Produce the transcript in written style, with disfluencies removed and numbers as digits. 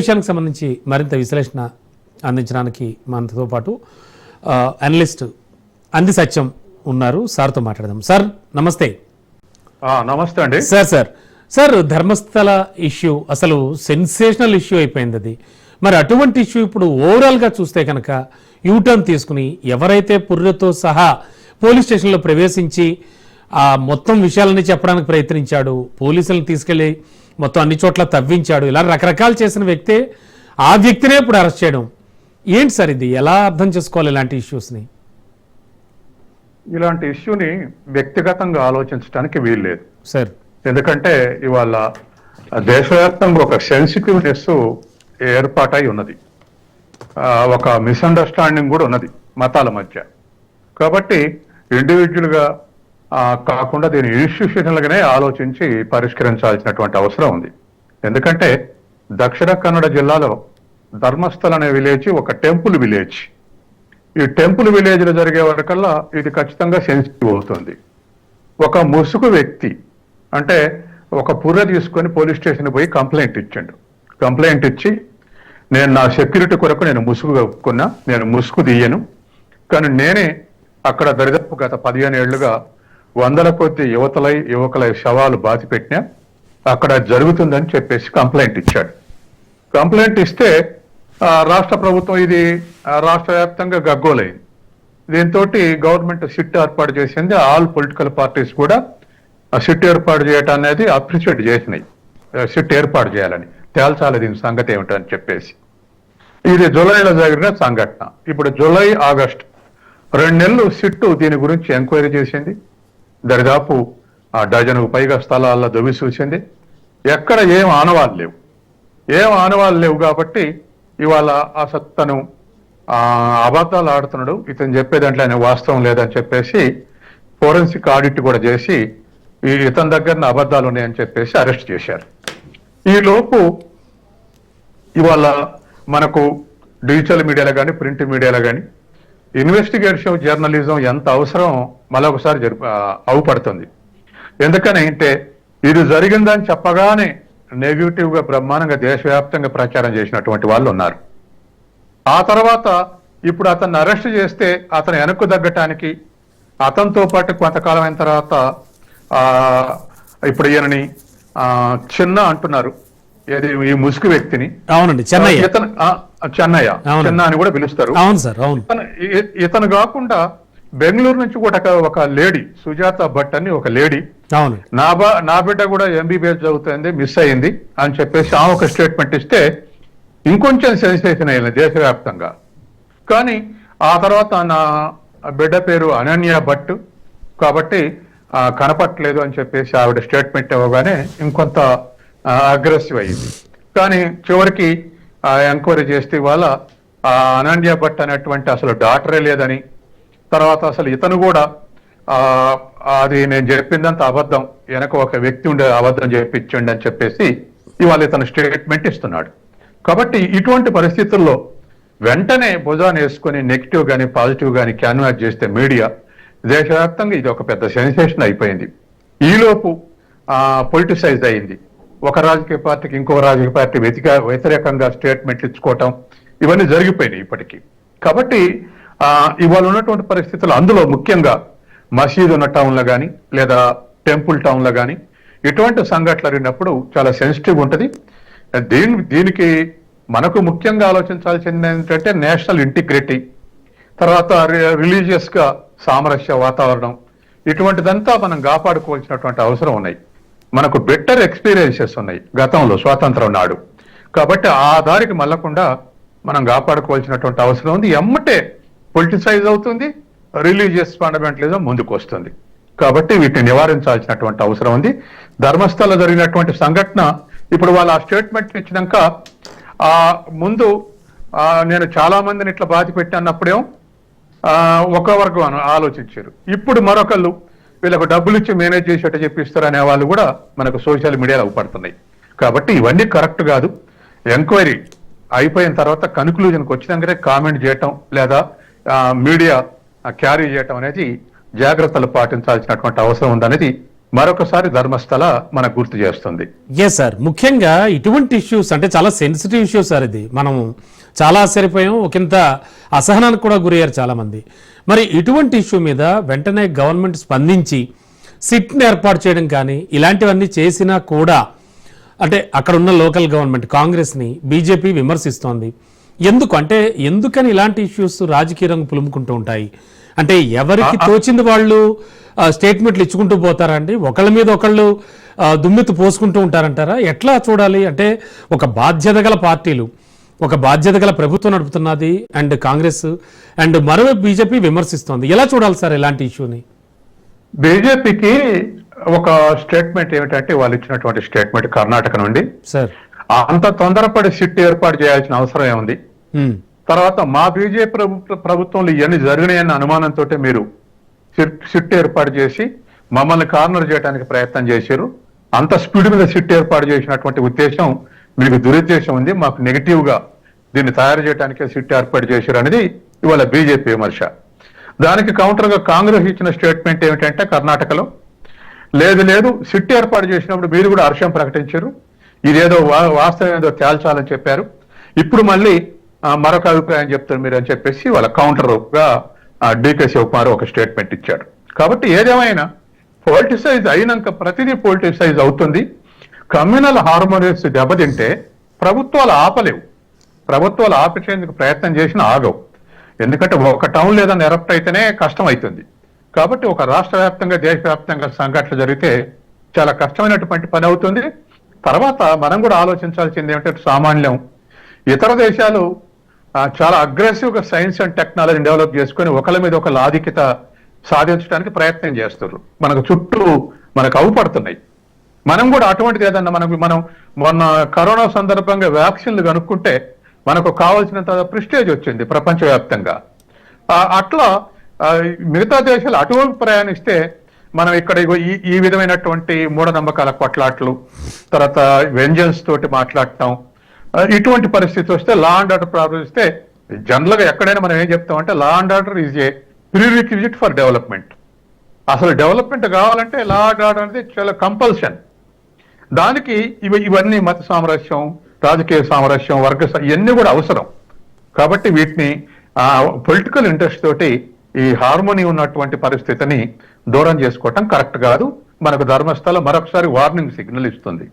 విషయానికి సంబంధించి మరింత విశ్లేషణ అందించడానికి మనతో పాటు అనలిస్ట్ అంది సత్యం ఉన్నారు. సార్తో మాట్లాడదాం. సార్ నమస్తే. నమస్తే అండి. సార్ ధర్మస్థల ఇష్యూ అసలు సెన్సేషనల్ ఇష్యూ అయిపోయింది. అది మరి అటువంటి ఇష్యూ ఇప్పుడు ఓవరాల్గా చూస్తే కనుక యూటర్న్ తీసుకుని ఎవరైతే పుర్రెతో సహా పోలీస్ స్టేషన్లో ప్రవేశించి ఆ మొత్తం విషయాలని చెప్పడానికి ప్రయత్నించాడు, పోలీసులను తీసుకెళ్లి మొత్తం అన్ని చోట్ల తవ్వించాడు, ఇలా రకరకాలు చేసిన వ్యక్తే ఆ వ్యక్తినే ఇప్పుడు అరెస్ట్ చేయడం ఏంటి సార్? ఇది ఎలా అర్థం చేసుకోవాలి ఇలాంటి ఇష్యూస్ని? ఇలాంటి ఇష్యూని వ్యక్తిగతంగా ఆలోచించడానికి వీల్లేదు సార్. ఎందుకంటే ఇవాళ దేశవ్యాప్తంగా ఒక సెన్సిటివ్నెస్ ఏర్పాటై ఉన్నది, ఒక మిస్అండర్స్టాండింగ్ కూడా ఉన్నది మతాల మధ్య. కాబట్టి ఇండివిజువల్గా కాకుండా దీన్ని ఇన్స్టిట్యూషనల్గానే ఆలోచించి పరిష్కరించాల్సినటువంటి అవసరం ఉంది. ఎందుకంటే దక్షిణ కన్నడ జిల్లాలో ధర్మస్థల అనే విలేజ్ ఒక టెంపుల్ విలేజ్. ఈ టెంపుల్ విలేజ్లో జరిగే వరకల్లా ఇది ఖచ్చితంగా సెన్సిటివ్ అవుతుంది. ఒక ముసుగు వ్యక్తి అంటే ఒక పుర్రె తీసుకొని పోలీస్ స్టేషన్ పోయి కంప్లైంట్ ఇచ్చాడు. కంప్లైంట్ ఇచ్చి నేను నా సెక్యూరిటీ కొరకు నేను ముసుగు కప్పుకున్నా, నేను ముసుగు తీయను, కానీ నేనే అక్కడ దరిదాపు గత 15 ఏళ్లుగా వందల కొద్ది యువకుల శవాలు బాతిపెట్టినా, అక్కడ జరుగుతుందని చెప్పేసి కంప్లైంట్ ఇచ్చాడు. కంప్లైంట్ ఇస్తే రాష్ట్ర ప్రభుత్వం ఇది రాష్ట్ర వ్యాప్తంగా గగ్గోలైంది. దీంతో గవర్నమెంట్ సిట్ ఏర్పాటు చేసింది. ఆల్ పొలిటికల్ పార్టీస్ కూడా సిట్ ఏర్పాటు చేయటం అనేది అప్రిషియేట్ చేసినాయి. సిట్ ఏర్పాటు చేయాలని, తేల్చాలి దీని సంగతి ఏమిటని చెప్పేసి. ఇది జూలైలో జరిగిన సంఘటన. ఇప్పుడు జూలై, ఆగస్టు 2 నెలలు సిట్టు దీని గురించి ఎంక్వైరీ చేసింది. దరిదాపు డజన్కు పైగా స్థలాల్లో దొవి చూసింది. ఎక్కడ ఏం ఆనవాళ్ళు లేవు కాబట్టి ఇవాళ తను అబద్ధాలు ఆడుతున్నాడు, ఇతను చెప్పేదాంట్లో ఆయన వాస్తవం లేదని చెప్పేసి ఫోరెన్సిక్ ఆడిట్ కూడా చేసి ఇతని దగ్గర అబద్ధాలు ఉన్నాయని చెప్పేసి అరెస్ట్ చేశారు. ఈలోపు ఇవాళ మనకు డిజిటల్ మీడియాలో కానీ ప్రింట్ మీడియాలో కానీ ఇన్వెస్టిగేషన్ జర్నలిజం ఎంత అవసరం మరొకసారి అవుపడుతుంది. ఎందుకని అంటే ఇది జరిగిందని చెప్పగానే నెగిటివ్గా బ్రహ్మాండంగా దేశవ్యాప్తంగా ప్రచారం చేసినటువంటి వాళ్ళు ఉన్నారు. ఆ తర్వాత ఇప్పుడు అతన్ని అరెస్ట్ చేస్తే అతను వెనక్కు తగ్గటానికి, అతనితో పాటు కొంతకాలం అయిన తర్వాత ఇప్పుడు ఈయనని చిన్న అంటున్నారు, ఏది ఈ ముసుగు వ్యక్తిని. అవునండి, చెన్నయ్య అని కూడా పిలుస్తారు. అవును సార్, అవును. ఇతను కాకుండా బెంగళూరు నుంచి కూడా ఒక లేడీ సుజాత భట్ అని ఒక లేడీ, అవును, నా బిడ్డ కూడా ఎంబీబీఎస్ చదువుతుంది, మిస్ అయింది అని చెప్పేసి ఆమె ఒక స్టేట్మెంట్ ఇస్తే ఇంకొంచెం సెన్సేషన్ అయింది దేశవ్యాప్తంగా. కానీ ఆ తర్వాత నా బిడ్డ పేరు అనన్య భట్ కాబట్టి కనపట్లేదు అని చెప్పేసి ఆవిడ స్టేట్మెంట్ ఇవ్వగానే ఇంకొంత అగ్రెసివ్ అయ్యింది. కానీ చివరికి ఎంక్వైరీ చేస్తే ఇవాళ అనన్య భట్ అనేటువంటి అసలు డాక్టరే లేదని, తర్వాత అసలు ఇతను కూడా అది నేను చెప్పిందంత అబద్ధం, వెనక ఒక వ్యక్తి ఉండే అబద్ధం చెప్పించండి అని చెప్పేసి ఇవాళ ఇతను స్టేట్మెంట్ ఇస్తున్నాడు. కాబట్టి ఇటువంటి పరిస్థితుల్లో వెంటనే భుజాన్ని వేసుకొని నెగిటివ్ కానీ పాజిటివ్ కానీ క్యాన్వాస్ చేస్తే మీడియా దేశవ్యాప్తంగా ఇది ఒక పెద్ద సెన్సేషన్ అయిపోయింది. ఈలోపు పొలిటిసైజ్ అయింది. ఒక రాజకీయ పార్టీకి ఇంకొక రాజకీయ పార్టీ వ్యతిరేకంగా స్టేట్మెంట్లు ఇచ్చుకోవటం ఇవన్నీ జరిగిపోయినాయి ఇప్పటికీ. కాబట్టి ఇవాళ ఉన్నటువంటి పరిస్థితులు, అందులో ముఖ్యంగా మసీదు ఉన్న టౌన్లో కానీ లేదా టెంపుల్ టౌన్లో కానీ ఇటువంటి సంఘటనలు జరిగినప్పుడు చాలా సెన్సిటివ్ ఉంటుంది. దీనికి మనకు ముఖ్యంగా ఆలోచించాల్సింది ఏంటంటే నేషనల్ ఇంటిగ్రిటీ, తర్వాత రిలీజియస్గా సామరస్య వాతావరణం, ఇటువంటిదంతా మనం కాపాడుకోవాల్సినటువంటి అవసరం ఉన్నాయి. మనకు బెటర్ ఎక్స్పీరియన్సెస్ ఉన్నాయి గతంలో స్వాతంత్రం నాడు. కాబట్టి ఆ దారికి మళ్ళకుండా మనం కాపాడుకోవాల్సినటువంటి అవసరం ఉంది. ఎమ్మటే పొలిటిసైజ్ అవుతుంది, రిలీజియస్ ఫండమెంటలిజం ముందుకు వస్తుంది. కాబట్టి వీటిని నివారించాల్సినటువంటి అవసరం ఉంది. ధర్మస్థల జరిగినటువంటి సంఘటన ఇప్పుడు వాళ్ళు ఆ స్టేట్మెంట్ ఇచ్చినాక ముందు నేను చాలా మందిని ఇట్లా బాధ పెట్టినప్పుడేమో ఒక వర్గం ఆలోచించారు. ఇప్పుడు మరొకళ్ళు వీళ్ళకు డబ్బులు ఇచ్చి మేనేజ్ చేసేట చెప్పిస్తారు అనే వాళ్ళు కూడా మనకు సోషల్ మీడియాలో అవపడుతున్నాయి. కాబట్టి ఇవన్నీ కరెక్ట్ కాదు. ఎంక్వైరీ అయిపోయిన తర్వాత కన్క్లూజన్కి వచ్చినాకనే కామెంట్ చేయటం లేదా మీడియా క్యారీ చేయటం అనేది జాగ్రత్తలు పాటించాల్సినటువంటి అవసరం ఉందనేది మరొకసారి ధర్మస్థల మనకు గుర్తు చేస్తుంది. ఎస్ సార్, ముఖ్యంగా ఇటువంటి ఇష్యూస్ అంటే చాలా సెన్సిటివ్ ఇష్యూస్ సార్. ఇది మనం చాలా ఆశ్చర్యపోయాం, ఒకంత అసహనానికి కూడా గురయ్యారు చాలా మంది. మరి ఇటువంటి ఇష్యూ మీద వెంటనే గవర్నమెంట్ స్పందించి సిట్ని ఏర్పాటు చేయడం కానీ ఇలాంటివన్నీ చేసినా కూడా అంటే అక్కడ ఉన్న లోకల్ గవర్నమెంట్ కాంగ్రెస్ని బీజేపీ విమర్శిస్తోంది. ఎందుకని ఇలాంటి ఇష్యూస్ రాజకీయ రంగు పులుముకుంటూ ఉంటాయి? అంటే ఎవరికి తోచింది వాళ్ళు స్టేట్మెంట్లు ఇచ్చుకుంటూ పోతారా అండి? ఒకళ్ళ మీద ఒకళ్ళు దుమ్మెత్తు పోసుకుంటూ ఉంటారంటారా? ఎట్లా చూడాలి? అంటే ఒక బాధ్యత గల పార్టీలు, ఒక బాధ్యత గల ప్రభుత్వం నడుపుతున్నది అండ్ కాంగ్రెస్, అండ్ మరోవైపు బీజేపీ విమర్శిస్తోంది. ఎలా చూడాలి సార్ ఇలాంటి ఇష్యూని? బీజేపీకి ఒక స్టేట్మెంట్ ఏమిటంటే, వాళ్ళు ఇచ్చినటువంటి స్టేట్మెంట్ కర్ణాటక నుండి, సార్ అంత తొందరపడి సిట్ ఏర్పాటు చేయాల్సిన అవసరం ఏముంది, తర్వాత మా బీజేపీ ప్రభుత్వంలో ఇవన్నీ జరిగినాయన్న అనుమానంతో మీరు సిట్ ఏర్పాటు చేసి మమ్మల్ని కార్నర్ చేయడానికి ప్రయత్నం చేశారు. అంత స్పీడ్ మీద సిట్ ఏర్పాటు చేసినటువంటి ఉద్దేశం మీకు దురుద్దేశం ఉంది, మాకు నెగిటివ్ గా దీన్ని తయారు చేయడానికే సిట్ ఏర్పాటు చేశారు అనేది ఇవాళ బీజేపీ విమర్శ. దానికి కౌంటర్ గా కాంగ్రెస్ ఇచ్చిన స్టేట్మెంట్ ఏమిటంటే, కర్ణాటకలో లేదు సిట్ ఏర్పాటు చేసినప్పుడు మీరు కూడా హర్షం ప్రకటించారు, ఇదేదో వాస్తవం ఏదో తేల్చాలని చెప్పారు, ఇప్పుడు మళ్ళీ మరొక అభిప్రాయం చెప్తారు మీరు అని చెప్పేసి వాళ్ళ కౌంటర్ గా డికే శివకుమార్ ఒక స్టేట్మెంట్ ఇచ్చాడు. కాబట్టి ఏదేమైనా పొలిటిసైజ్ అయినాక ప్రతిదీ పొలిటిసైజ్ అవుతుంది. కమ్యూనల్ హార్మోనియస్ దెబ్బతింటే ప్రభుత్వాలు ఆపలేవు, ప్రభుత్వాలు ఆపించేందుకు ప్రయత్నం చేసినా ఆగవు. ఎందుకంటే ఒక టౌన్ లేదా ఎరప్ట్ అయితేనే కష్టం అవుతుంది. కాబట్టి ఒక రాష్ట్ర వ్యాప్తంగా దేశవ్యాప్తంగా సంఘటనలు జరిగితే చాలా కష్టమైనటువంటి పని అవుతుంది. తర్వాత మనం కూడా ఆలోచించాల్సింది ఏమిటంటే, సామాన్యం ఇతర దేశాలు చాలా అగ్రెసివ్ గా సైన్స్ అండ్ టెక్నాలజీని డెవలప్ చేసుకొని ఒకళ్ళ మీద ఒకళ్ళ ఆధిక్యత సాధించడానికి ప్రయత్నం చేస్తున్నారు. మనకు చుట్టూ మనకు అవుపడుతున్నాయి. మనం కూడా అటువంటిది ఏదన్నా మనం మొన్న కరోనా సందర్భంగా వ్యాక్సిన్లు కనుక్కుంటే మనకు కావాల్సినంత ప్రిస్టేజ్ వచ్చింది ప్రపంచవ్యాప్తంగా. అట్లా మిగతా దేశాలు అటువైపు ప్రయాణిస్తే మనం ఇక్కడ ఈ విధమైనటువంటి మూఢనమ్మకాల కొట్లాట్లు, తర్వాత వెంజన్స్ తోటి మాట్లాడటం, ఇటువంటి పరిస్థితి వస్తే లా అండ్ ఆర్డర్ ప్రాబ్లం వస్తే జనరల్ గా ఎక్కడైనా మనం ఏం చెప్తామంటే, law and order is a prerequisite for development. అసలు డెవలప్మెంట్ కావాలంటే లా అండ్ ఆర్డర్ అనేది చాలా కంపల్షన్. దానికి ఇవన్నీ మత సామరస్యం, రాజకీయ సామరస్యం, ఇవన్నీ కూడా అవసరం. కాబట్టి వీటిని పొలిటికల్ ఇంట్రెస్ట్ తోటి ఈ హార్మోనీ ఉన్నటువంటి పరిస్థితిని దూరం చేసుకోవటం కరెక్ట్ కాదు. మనకు ధర్మస్థలం మరొకసారి వార్నింగ్ సిగ్నల్ ఇస్తుంది.